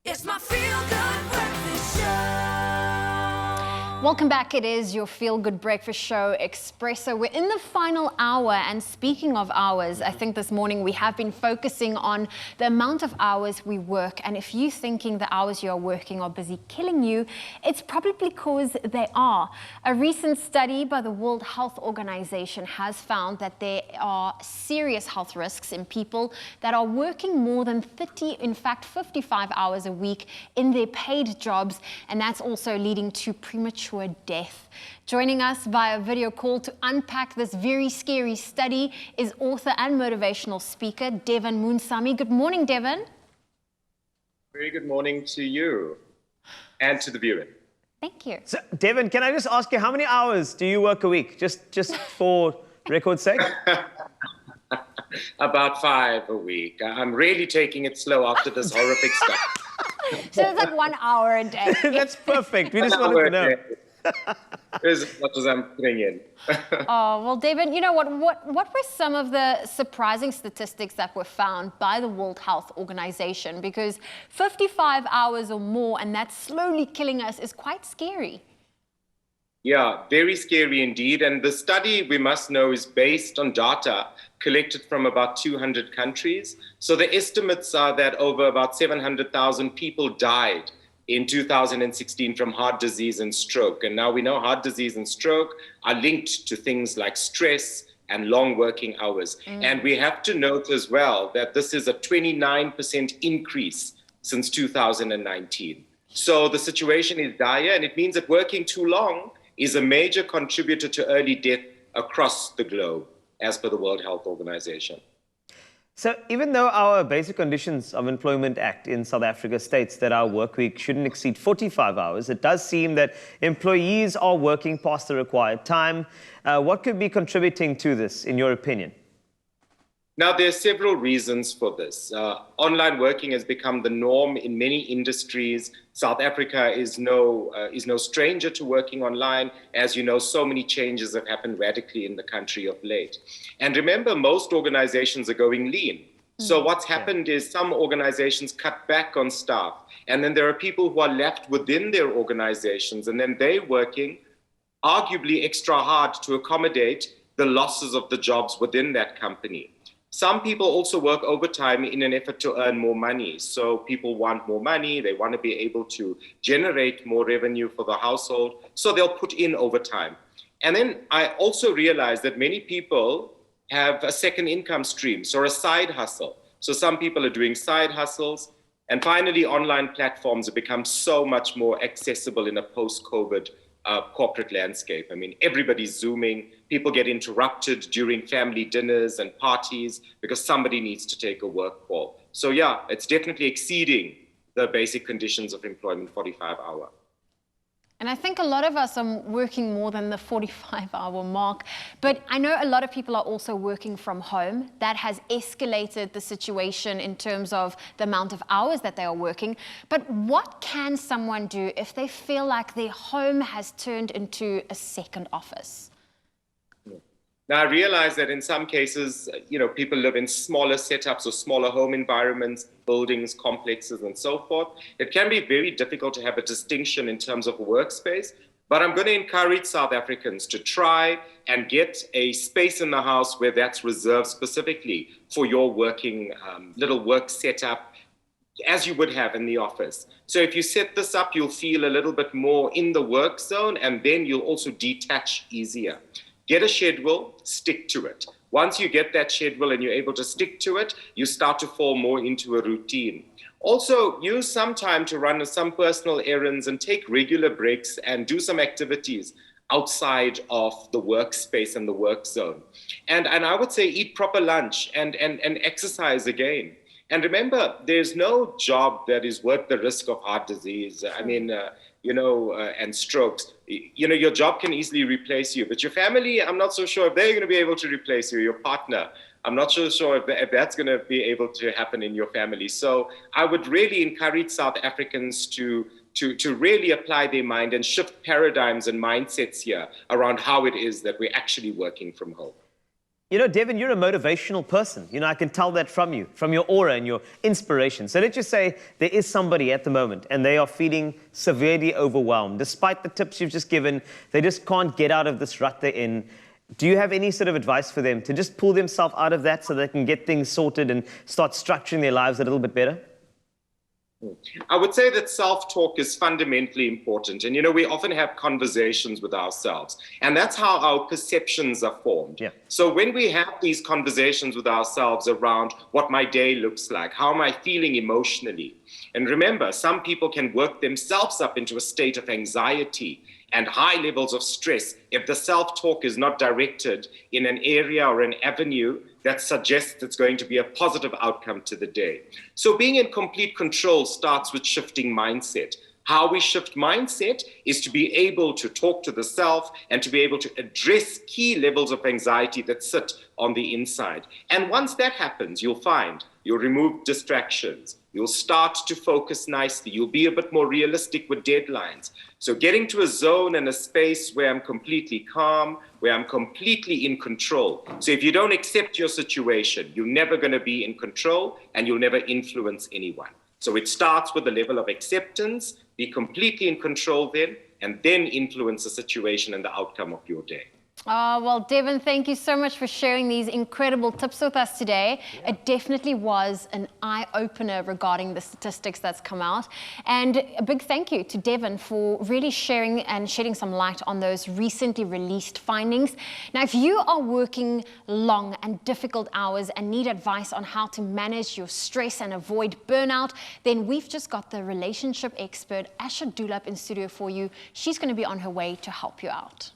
It's my feel-good breakfast show. Welcome back. It is your feel-good breakfast show, Expresso. We're in the final hour, and speaking of hours, I think this morning we have been focusing on the amount of hours we work. And if you're thinking the hours you are working are busy killing you, it's probably because they are. A recent study by the World Health Organization has found that there are serious health risks in people that are working more than 30, in fact 55 hours a week in their paid jobs, and that's also leading to premature death. Joining us via video call to unpack this very scary study is author and motivational speaker Devan Moonsamy. Good morning, Devan. Very good morning to you and to the viewers. Thank you. So, Devan, can I just ask you, how many hours do you work a week? Just for record's sake? About 5 a week. I'm really taking it slow after this horrific stuff. So it's like 1 hour a day. That's perfect. We just wanted to know. Is as much as I'm putting in. Oh, well, Devan, you know what were some of the surprising statistics that were found by the World Health Organization? Because 55 hours or more, and that's slowly killing us, is quite scary. Yeah, very scary indeed. And the study, we must know, is based on data collected from about 200 countries. So the estimates are that over about 700,000 people died in 2016 from heart disease and stroke. And now we know heart disease and stroke are linked to things like stress and long working hours. And we have to note as well that this is a 29% increase since 2019. So the situation is dire, and it means that working too long is a major contributor to early death across the globe, as per the World Health Organization. So even though our Basic Conditions of Employment Act in South Africa states that our work week shouldn't exceed 45 hours, it does seem that employees are working past the required time. What could be contributing to this, in your opinion? Now, there are several reasons for this. Online working has become the norm in many industries. South Africa is no stranger to working online. As you know, so many changes have happened radically in the country of late. And remember, most organizations are going lean. So what's happened is some organizations cut back on staff, and then there are people who are left within their organizations, and then they're working arguably extra hard to accommodate the losses of the jobs within that company. Some people also work overtime in an effort to earn more money. So people want more money, they want to be able to generate more revenue for the household, so they'll put in overtime. And then I also realized that many people have a second income stream, so a side hustle. So some people are doing side hustles. And finally, online platforms have become so much more accessible in a post-COVID corporate landscape. I mean, everybody's Zooming. People get interrupted during family dinners and parties because somebody needs to take a work call. So yeah, it's definitely exceeding the basic conditions of employment 45-hour. And I think a lot of us are working more than the 45-hour mark. But I know a lot of people are also working from home. That has escalated the situation in terms of the amount of hours that they are working. But what can someone do if they feel like their home has turned into a second office? Now, I realize that in some cases, people live in smaller setups or smaller home environments, buildings, complexes, and so forth. It can be very difficult to have a distinction in terms of a workspace, but I'm going to encourage South Africans to try and get a space in the house where that's reserved specifically for your working little work setup, as you would have in the office. So if you set this up, you'll feel a little bit more in the work zone, and then you'll also detach easier. Get a schedule, stick to it. Once you get that schedule and you're able to stick to it, you start to fall more into a routine. Also, use some time to run some personal errands and take regular breaks and do some activities outside of the workspace and the work zone. And I would say eat proper lunch and exercise again. And remember, there's no job that is worth the risk of heart disease. I mean, and strokes. Your job can easily replace you, but your family, I'm not so sure if they're going to be able to replace you. Your partner, I'm not so sure if that's going to be able to happen in your family. So I would really encourage South Africans to really apply their mind and shift paradigms and mindsets here around how it is that we're actually working from home. You know, Devan, you're a motivational person. You know, I can tell that from you, from your aura and your inspiration. So let's just say there is somebody at the moment and they are feeling severely overwhelmed. Despite the tips you've just given, they just can't get out of this rut they're in. Do you have any sort of advice for them to just pull themselves out of that so they can get things sorted and start structuring their lives a little bit better? I would say that self-talk is fundamentally important. And, we often have conversations with ourselves, and that's how our perceptions are formed. Yeah. So when we have these conversations with ourselves around what my day looks like, how am I feeling emotionally? And remember, some people can work themselves up into a state of anxiety and high levels of stress if the self-talk is not directed in an area or an avenue that suggests it's going to be a positive outcome to the day. So being in complete control starts with shifting mindset. How we shift mindset is to be able to talk to the self and to be able to address key levels of anxiety that sit on the inside. And once that happens, you'll find you'll remove distractions. You'll start to focus nicely. You'll be a bit more realistic with deadlines. So getting to a zone and a space where I'm completely calm, where I'm completely in control. So if you don't accept your situation, you're never going to be in control and you'll never influence anyone. So it starts with a level of acceptance, be completely in control then, and then influence the situation and the outcome of your day. Well, Devan, thank you so much for sharing these incredible tips with us today. Yeah. It definitely was an eye-opener regarding the statistics that's come out. And a big thank you to Devan for really sharing and shedding some light on those recently released findings. Now, if you are working long and difficult hours and need advice on how to manage your stress and avoid burnout, then we've just got the relationship expert, Asha Dulap, in studio for you. She's going to be on her way to help you out.